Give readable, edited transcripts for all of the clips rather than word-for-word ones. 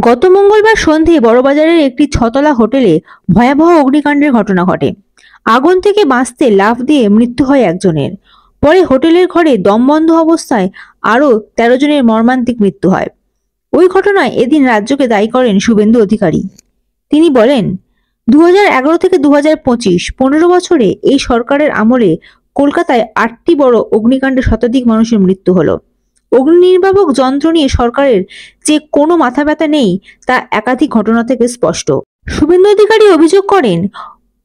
গত মঙ্গলবার সন্ধ্যায় বড়বাজারের একটি ছতলা হোটেলে ভয়াবহ অগ্নিকাণ্ডের ঘটনা ঘটে। আগুন থেকে বাঁচতে লাফ দিয়ে মৃত্যু হয় একজনের। পরে হোটেলের ঘরে দমবন্ধ অবস্থায় আরও 13 জনের মর্মান্তিক মৃত্যু হয়। ওই ঘটনায় এদিন রাজ্যকে দায়ী করেন শুভেন্দু অধিকারী। তিনি বলেন, 2011 থেকে 2025 15 বছরে এই সরকারের আমলে কলকাতায় 8টি বড় অগ্নিকাণ্ডে শতাধিক মানুষের মৃত্যু হলো। অগ্নি নির্বাপক যন্ত্র নিয়ে সরকারের যে কোনো মাথা ব্যথা নেই তা একাধিক ঘটনা থেকে স্পষ্ট। শুভেন্দু অধিকারী অভিযোগ করেন,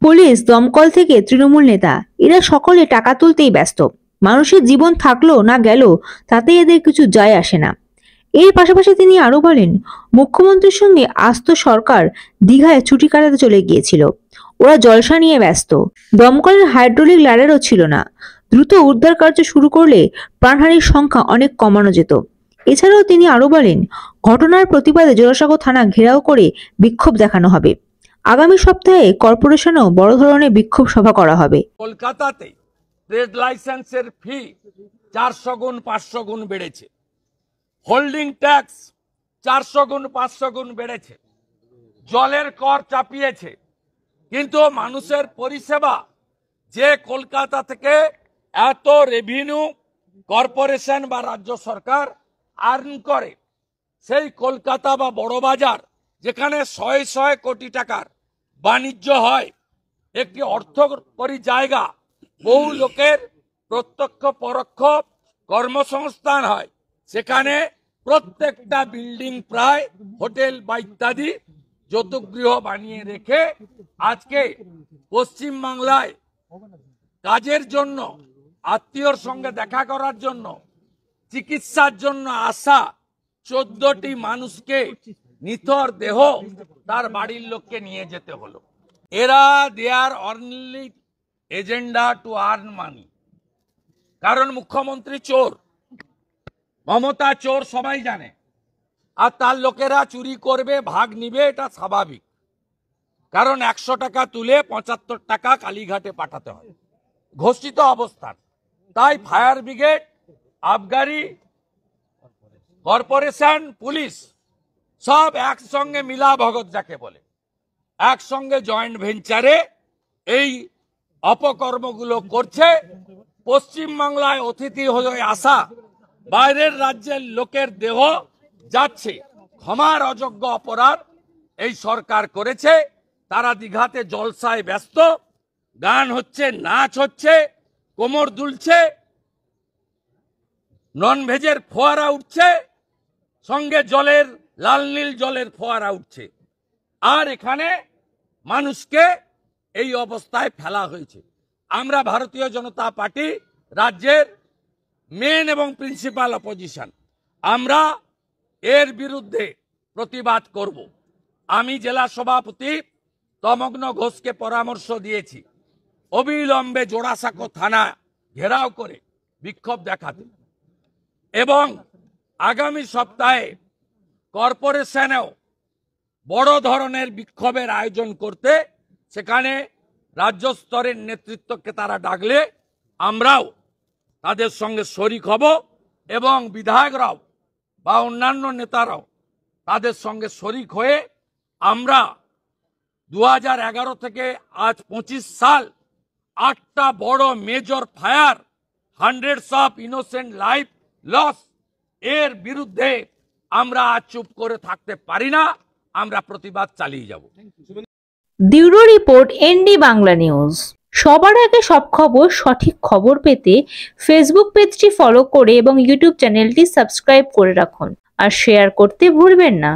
পুলিশ, দমকল থেকে তৃণমূল নেতা এরা সকলে টাকা তুলতেই ব্যস্ত। মানুষের জীবন থাকলো না গেল তাতে এদের কিছু যায় আসে না। এর পাশাপাশি তিনি আরো বলেন, মুখ্যমন্ত্রীর সঙ্গে আস্ত সরকার দীঘায় ছুটি কাটাতে চলে গিয়েছিল। ওরা জলসা নিয়ে ব্যস্ত। দমকলের হাইড্রোলিক ল্যাডারও ছিল না। দ্রুত উদ্ধার কার্য শুরু করলে প্রাণহানির সংখ্যা অনেক কমানো যেত। এছাড়াও তিনি আরো বলেন, ঘটনার প্রতিবাদে জোড়াসাঁকো থানা ঘেরাও করে বিক্ষোভ দেখানো হবে। আগামী সপ্তাহে কর্পোরেশনেও বড় ধরনের বিক্ষোভ সভা করা হবে। কলকাতাতে ট্রেড লাইসেন্সের ফি 400 গুণ 500 গুণ বেড়েছে। হোল্ডিং ট্যাক্স 400 গুণ 500 গুণ বেড়েছে। জলের কর চাপিয়েছে। কিন্তু মানুষের পরিষেবা যে কলকাতা থেকে এত রেভিনিউ কর্পোরেশন বা রাজ্য সরকার আর্ন করে, সেই কলকাতা বা বড়বাজার যেখানে শয়ে শয়ে কোটি টাকার বাণিজ্য হয়, একটি অর্থকরী জায়গা, বহু লোকের প্রত্যক্ষ পরোক্ষ কর্মসংস্থান হয়, সেখানে প্রত্যেকটা বিল্ডিং প্রায় হোটেল বা ইত্যাদি যৌতুকগৃহ বানিয়ে রেখে আজকে পশ্চিম বাংলায় কাজের জন্য, আত্মীয়র সঙ্গে দেখা করার জন্য, চিকিৎসার জন্য আসা 14টি মানুষকে নিথর দেহ তার বাড়ির লোককে নিয়ে যেতে হলো। এরা their only agenda to earn money. কারণ মুখ্যমন্ত্রী চোর, মমতা চোর, সবাই জানে। আর তার লোকেরা চুরি করবে, ভাগ নিবে, এটা স্বাভাবিক। কারণ 100 টাকা তুলে 75 টাকা কালীঘাটে পাঠাতে হয়, ঘোষিত অবস্থান। তাই ফায়ার ব্রিগেড, আবগারি, কর্পোরেশন, পুলিশ সব একসঙ্গে মিলা ভগত যাকে বলে, একসঙ্গে জয়েন্ট ভেঞ্চারে এই অপকর্মগুলো করছে। পশ্চিমবাংলায় অতিথি হয়ে আসা বাইরের রাজ্যের লোকের দেহ যাচ্ছে। ক্ষমার অযোগ্য অপরাধ এই সরকার করেছে। তারা দীঘাতে জলসায় ব্যস্ত, গান হচ্ছে, নাচ হচ্ছে, কোমর দুলছে, নন ভেজের ফোয়ারা উঠছে, সঙ্গে জলের লাল নীল জলের ফোয়ারা উঠছে। আর এখানে মানুষকে এই অবস্থায় ফেলা হয়েছে। আমরা ভারতীয় জনতা পার্টি রাজ্যের মেন এবং প্রিন্সিপাল অপোজিশন, আমরা এর বিরুদ্ধে প্রতিবাদ করব। আমি জেলা সভাপতি তমগ্ন ঘোষকে পরামর্শ দিয়েছি অবিলম্বে জোড়াসাঁকো থানা ঘেরাও করে বিক্ষোভ দেখাতে, এবং আগামী সপ্তাহে কর্পোরেশনেও বড় ধরনের বিক্ষোভের আয়োজন করতে, সেখানে রাজ্য স্তরের নেতৃত্বকে তারা ডাকলে আমরাও তাদের সঙ্গে শরিক হব, এবং বিধায়করাও বা অন্যান্য নেতারাও তাদের সঙ্গে শরিক হয়ে আমরা 2011 থেকে আজ 25 সাল 8টা বড় major fire, hundreds of innocent life loss, এর বিরুদ্ধে আমরা আজ চুপ করে থাকতে পারি না। আমরা প্রতিবাদ চালিয়ে যাব। Bureau report, ND Bangla news. সবার আগে সব খবর, সঠিক খবর পেতে ফেসবুক পেজটি ফলো করে এবং ইউটিউব চ্যানেলটি সাবস্ক্রাইব করে রাখুন আর শেয়ার করতে ভুলবেন না।